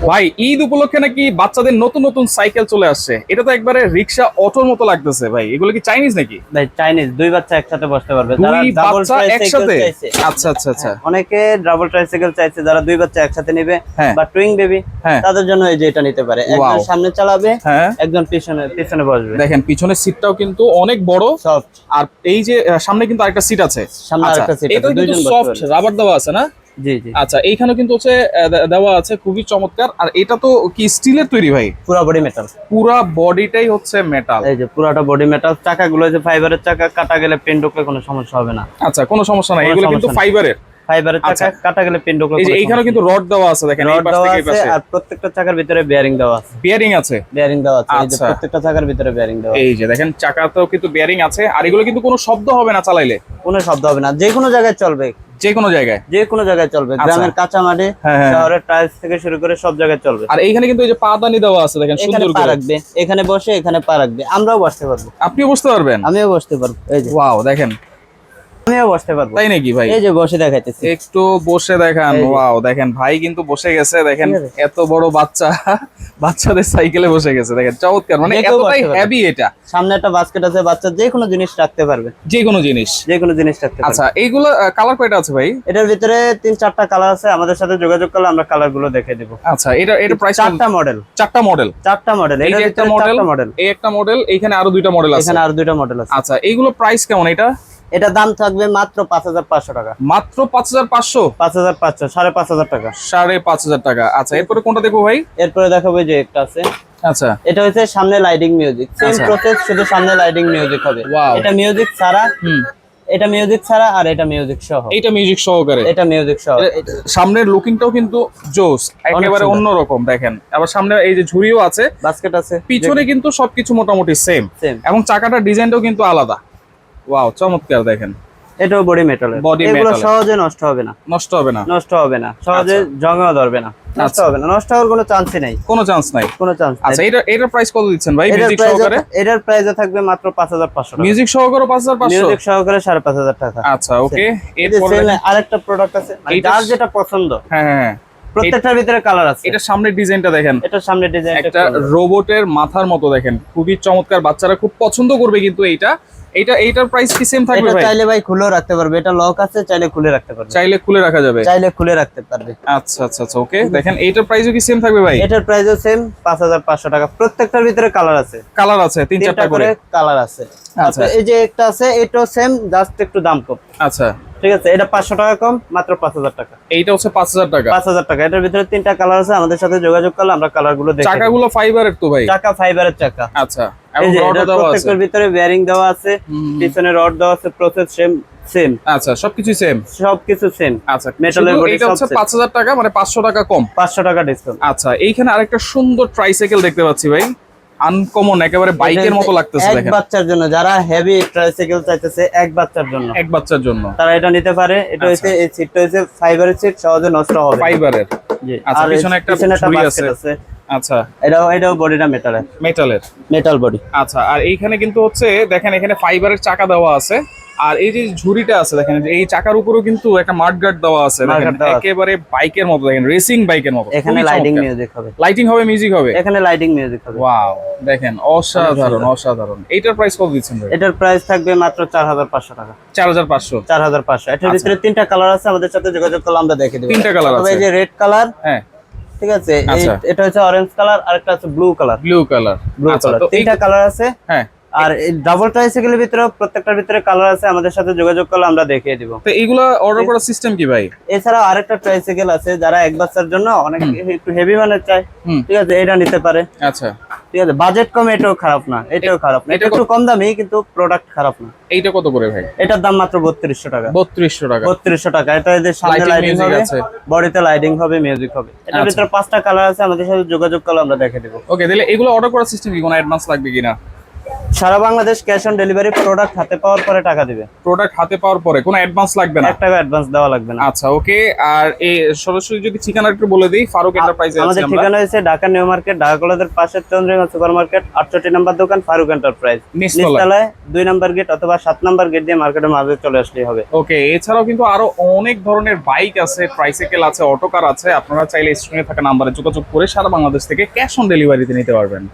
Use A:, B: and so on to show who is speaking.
A: ভাই ঈদ উপলক্ষে নাকি বাচ্চাদের নতুন নতুন সাইকেল চলে আসছে, এটা তো একবারে রিক্সা অটোর মতো লাগতেছে ভাই। এগুলো কি চাইনিজ নাকি?
B: ভাই চাইনিজ, দুই বাচ্চা একসাথে বসতে পারবে। যারা
A: দুই
B: ডাবল
A: বাচ্চা
B: ট্রাইসাইকেল
A: একসাথে?
B: চাইছে,
A: আচ্ছা আচ্ছা আচ্ছা।
B: অনেকে ডাবল ট্রাইসাইকেল চাইছে, যারা দুই বাচ্চা একসাথে নেবে
A: হ্যাঁ।
B: বা টুইং বেবি,
A: হ্যাঁ।
B: তাদের জন্য এই যে এটা নিতে পারে। একজন
A: Wow.
B: সামনে চালাবে,
A: হ্যাঁ।
B: একজন পিছনে পিছনে বসবে।
A: দেখেন পিছনের সিটটাও কিন্তু অনেক বড়,
B: সফট।
A: আর এই যে সামনে কিন্তু আরেকটা সিট আছে।
B: সামনে
A: আচ্ছা,
B: আরেকটা সিট
A: এটা
B: আছে,
A: কিন্তু
B: দুইজন বসতে
A: সফট
B: পারবে।
A: রাবার দেওয়া আছে না?
B: জি জি।
A: আচ্ছা, এইখানে কিন্তু হচ্ছে দেওয়া আছে, খুবই চমৎকার। আর এটা তো কি স্টিলের তৈরি ভাই?
B: পুরো বডি মেটাল।
A: পুরা বডিটাই হচ্ছে মেটাল।
B: এই যে পুরাটা বডি মেটাল। চাকাগুলো যে ফাইবারের চাকা, কাটা গেলে পেন ঢুকলে কোনো সমস্যা হবে না।
A: আচ্ছা, কোনো সমস্যা নাই,
B: কোনো
A: এগুলো কিন্তু
B: সমস্যা নাই।
A: ফাইবারের।
B: ফাইবারের
A: আচ্ছা।
B: চাকা, কাটা গেলে পেন ঢুকলে
A: এই যে
B: কোনো
A: এইখানে
B: সমস্যা
A: কিন্তু
B: নেই।
A: রড দেওয়া আছে, দেখেন এই
B: রড
A: পাশ
B: দেওয়া
A: থেকে এই
B: আছে,
A: পাশে
B: আর প্রত্যেকটা চাকার ভিতরে বেয়ারিং দেওয়া আছে।
A: বিয়ারিং আছে।
B: বেয়ারিং দেওয়া আছে, এই যে
A: আচ্ছা।
B: প্রত্যেকটা চাকার ভিতরে বেয়ারিং দেওয়া আছে।
A: এই যে দেখেন চাকাতেও কিন্তু বিয়ারিং আছে, আর এগুলো কিন্তু কোনো শব্দ হবে না চালাইলে,
B: কোনো শব্দ হবে না, যে কোনো জায়গায় চলবে।
A: যে কোনো জায়গায়।
B: যে কোনো জায়গায় চলবে,
A: আচ্ছা।
B: গ্রামের কাঁচা মাঠে,
A: হ্যাঁ, হ্যাঁ।
B: শহরের টাইলস থেকে শুরু করে সব জায়গায় চলবে।
A: আর এইখানে কিন্তু এই যে পাদানি দেওয়া আছে, দেখেন
B: এখানে
A: সুন্দর
B: পা
A: করে।
B: রাখবে, এখানে বসে এখানে পা রাখবে। আমরাও বসতে পারবো,
A: আপনিও বসতে পারবেন?
B: আমিও বসতে পারবো। এই যে
A: ওয়াও, দেখেন
B: আমিও বসতে পারবো।
A: তাই নাকি ভাই?
B: এই যে বসে দেখাইতেছি।
A: একটু বসে দেখান।
B: এই যে।
A: ওয়াও, দেখেন ভাই কিন্তু বসে গেছে, দেখেন
B: ঠিক আছে।
A: এত বড় বাচ্চা বাচ্চাদের সাইকেলে বসে গেছে, দেখেন চমৎকার, মানে
B: যে কেউ
A: এতটাই
B: বসতে পারবে।
A: হেভি এটা।
B: সামনে একটা বাস্কেট আছে, বাচ্চা যে কোনো জিনিস রাখতে পারবে।
A: যে কোনো জিনিস।
B: যে কোনো জিনিস রাখতে পারবে।
A: আচ্ছা, এইগুলো কালার কয়টা আছে ভাই?
B: এটার ভিতরে 3-4টা কালার আছে, আমাদের সাথে যোগাযোগ করলে আমরা কালার গুলো দেখে দেবো।
A: আচ্ছা, এটা প্রাইস
B: 4টা মডেল।
A: 4টা মডেল।
B: 4টা মডেল,
A: এই
B: এটার
A: যে একটা
B: ভিতরে
A: মডেল,
B: 4টা মডেল।
A: এই একটা মডেল, এইখানে আরো দুইটা মডেল আছে।
B: এখানে আর 2টা মডেল আছে।
A: আচ্ছা, এইগুলো প্রাইস কেমন?
B: এটা দাম থাকবে মাত্র 5500 টাকা।
A: মাত্র 5500?
B: 5500, 5500 টাকা।
A: 5500 টাকা। আচ্ছা, এরপরে কোনটা দেখবো ভাই?
B: এরপরে দেখাবো যে একটা আছে।
A: আচ্ছা।
B: এটা হচ্ছে সামনে লাইটিং মিউজিক, সেম
A: আচ্ছা।
B: প্রসেস, শুধু সামনে লাইটিং মিউজিক হবে।
A: Wow.
B: এটা মিউজিক ছাড়া,
A: হুম।
B: এটা মিউজিক ছাড়া, আর এটা মিউজিক সহ।
A: এইটা মিউজিক সহকারে।
B: এটা মিউজিক সহ।
A: সামনের লুকিংটাও কিন্তু জোস, একেবারে
B: সুন্দর।
A: অন্যরকম। দেখেন আবার সামনে এই যে ঝুড়িও আছে,
B: বাস্কেট আছে,
A: পিছনে কিন্তু সবকিছু মোটামুটি সেম,
B: সেম।
A: এবং চাকাটার ডিজাইনটাও কিন্তু আলাদা। ওয়াও, চমৎকার। দেখেন
B: এটাও বডি মেটালের।
A: Body
B: এগুলো
A: metal-এর।
B: সহজে নষ্ট হবে না।
A: নষ্ট হবে না?
B: নষ্ট হবে না, সহজে জংও ধরবে না, নষ্ট
A: আচ্ছা।
B: হবে না, নষ্ট হওয়ার কোনো চান্সই নাই।
A: কোনো চান্স নাই?
B: কোনো চান্স
A: আচ্ছা,
B: নাই।
A: এটার প্রাইস কত দিচ্ছেন ভাই মিউজিক সহকারে?
B: এটার প্রাইসে থাকবে মাত্র 5500 টাকা।
A: মিউজিক সহকারে 5500?
B: মিউজিক সহকারে 5500 টাকা।
A: আচ্ছা, ওকে।
B: এই যে
A: এরপর
B: same আরেকটা প্রোডাক্ট আছে, মানে
A: এইটা-
B: যার যেটা পছন্দ,
A: হ্যাঁ হ্যাঁ হ্যাঁ,
B: প্রত্যেকটার ভিতরে কালার আছে।
A: এটা সামনের ডিজাইনটা দেখেন,
B: এটার সামনে ডিজাইন
A: একটা রোবটের মাথার মতো, দেখেন খুবই চমৎকার, বাচ্চারা খুব পছন্দ করবে কিন্তু এইটার প্রাইস কি সেম থাকবে
B: এটা
A: ভাই?
B: চাইলে ভাই খুলেও রাখতে পারবে, এটা লক আছে, চাইলে খুলে রাখতে পারবে।
A: চাইলে খুলে রাখা যাবে?
B: চাইলে খুলে রাখতে পারবে।
A: আচ্ছা আচ্ছা আচ্ছা, ওকে। দেখেন এইটার প্রাইসও কি সেম থাকবে ভাই?
B: এটার প্রাইসও সেম 5500 টাকা। প্রত্যেকটার ভিতরে কালার আছে,
A: কালার আছে 3-4টা করে।
B: কালার আছে।
A: আচ্ছা।
B: এই যে একটা আছে, এটাও সেম, জাস্ট একটু দাম কম।
A: আচ্ছা,
B: ঠিক আছে, এটা 500 টাকা কম, মাত্র 5000 টাকা।
A: এইটা হচ্ছে 5000 টাকা।
B: 5000 টাকা। এটার ভিতরে 3টা কালার আছে, আমাদের সাথে যোগাযোগ করলে আমরা কালার গুলো দেখে দেব।
A: চাকাগুলো ফাইবারের তো ভাই?
B: চাকা ফাইবারের চাকা।
A: আচ্ছা,
B: এই
A: এবং
B: যে
A: রডও
B: এটার
A: দেওয়া আছে।
B: প্রত্যেকটার ভিতরে বেয়ারিং দেওয়া আছে, পিছনে রড দেওয়া আছে, প্রসেস সেম।
A: আচ্ছা, সবকিছু সেম।
B: সবকিছু সেম।
A: আচ্ছা,
B: মেটালের
A: শুধু
B: বডি
A: এটা
B: সব
A: হচ্ছে
B: same।
A: 5000 টাকা, মানে 500 টাকা কম।
B: 500 টাকা ডিসকাউন্ট।
A: আচ্ছা, এইখানে আরেকটা সুন্দর ট্রাইসাইকেল দেখতে পাচ্ছি ভাই, আনকমন, একেবারে বাইকের মতো লাগতেছে।
B: এক
A: দেখেন
B: বাচ্চার জন্য, যারা হেভি ট্রাইসাইকেল চাইতেছে এক বাচ্চার জন্য,
A: এক বাচ্চার জন্য
B: তারা এটা নিতে পারে। এটা হচ্ছে, এই সিটটা হচ্ছে ফাইবারের সিট, সহজে নষ্ট হবে না।
A: ফাইবারের।
B: জি।
A: আচ্ছা,
B: আর
A: পিছনে একটা ঝুড়ি আছে।
B: basket আছে।
A: আচ্ছা,
B: এটাও বডিটা মেটালের,
A: মেটালের।
B: Metal body.
A: আচ্ছা, আর এইখানে কিন্তু হচ্ছে দেখেন, এখানে ফাইবারের চাকা দেওয়া আছে, আর এই যে ঝুড়িটা আছে দেখেন, এই চাকার উপরেও কিন্তু একটা মাডগার্ড দেওয়া আছে, দেখেন
B: Mudguard দেওয়া আছে।
A: একেবারে বাইকের মতো, দেখেন রেসিং বাইকের মতো।
B: এখানে লাইটিং মিউজিক হবে।
A: লাইটিং হবে, মিউজিক হবে?
B: এখানে লাইটিং মিউজিক হবে।
A: ওয়াও, দেখেন অসাধারণ অসাধারণ। এইটার প্রাইস কত দিচ্ছেন ভাই?
B: এটার প্রাইস থাকবে মাত্র 4500 টাকা।
A: 4500?
B: 4500। এটার ভিতরে 3টা কালার আছে, আমাদের সাথে যোগাযোগ করলে আমরা দেখে দেব।
A: 3টা কালার আছে?
B: এই যে রেড কালার,
A: হ্যাঁ।
B: ঠিক আছে,
A: আচ্ছা।
B: এটা হচ্ছে অরেঞ্জ কালার, আর একটা আছে blue colour.
A: Blue colour.
B: Blue
A: আচ্ছা,
B: কালার।
A: তো
B: 3টা কালার আছে।
A: হ্যাঁ।
B: আর এই ডাবল ট্রাইসাইকেলের ভিতরে প্রত্যেকটার ভিতরে কালার আছে, আমাদের সাথে যোগাযোগ করলে আমরা দেখিয়ে দিব।
A: তো এইগুলা অর্ডার করার সিস্টেম কি ভাই?
B: এছাড়াও আরেকটা ট্রাইসাইকেল আছে, যারা এক বাচ্চার জন্য অনেক একটু হেভি মানের চায়,
A: হুম।
B: ঠিক আছে, এটা নিতে পারে।
A: আচ্ছা,
B: ঠিক আছে, বাজেট কম, এটাও খারাপ না, এটাও খারাপ না, এটা একটু কম দামি, কিন্তু প্রোডাক্ট খারাপ না।
A: এইটা কত করে ভাই?
B: এটার দাম মাত্র 3200 টাকা।
A: 3200 টাকা।
B: 3200 টাকা। এটা এদের সামনে
A: Lighting
B: লাইটিং
A: music
B: হবে,
A: আছে।
B: বডিতে লাইটিং হবে, মিউজিক হবে। এটার
A: আচ্ছা।
B: ভিতরে 5টা কালার আছে, আমাদের সাথে যোগাযোগ করলে আমরা দেখে দেব।
A: ওকে, তাহলে এগুলো অর্ডার করার সিস্টেম কি, কোনো অ্যাডভান্স লাগবে কিনা?
B: সারা Bangladesh cash on delivery, product হাতে পাওয়ার পরে টাকা দিবে।
A: প্রোডাক্ট হাতে পাওয়ার পরে কোনো অ্যাডভান্স লাগবে না?
B: 1 টাকা অ্যাডভান্স দেওয়া লাগবে না।
A: আচ্ছা ওকে। আর এই সরাসরি যদি ঠিকানা একটু বলে দিই, ফারুক এন্টারপ্রাইজে আছি
B: আমাদের
A: আমরা।
B: ঠিকানা হচ্ছে ঢাকা নিউ মার্কেট, ঢাকা কলেজের পাশে চন্দ্রিমা সুপার মার্কেট, 68 নম্বর দোকান, ফারুক এন্টারপ্রাইজ,
A: নিচতলায়।
B: নিচতলায় 2 নম্বর গেট অথবা 7 নম্বর গেট দিয়ে মার্কেটের মাঝে চলে আসলেই হবে।
A: ওকে, এছাড়াও কিন্তু আরো অনেক ধরনের বাইক আছে, ট্রাইসাইকেল আছে, অটোকার আছে। আপনারা চাইলে স্ক্রিনে থাকা নাম্বারে যোগাযোগ করে সারা বাংলাদেশ থেকে ক্যাশ অন ডেলিভারিতে নিতে পারবেন।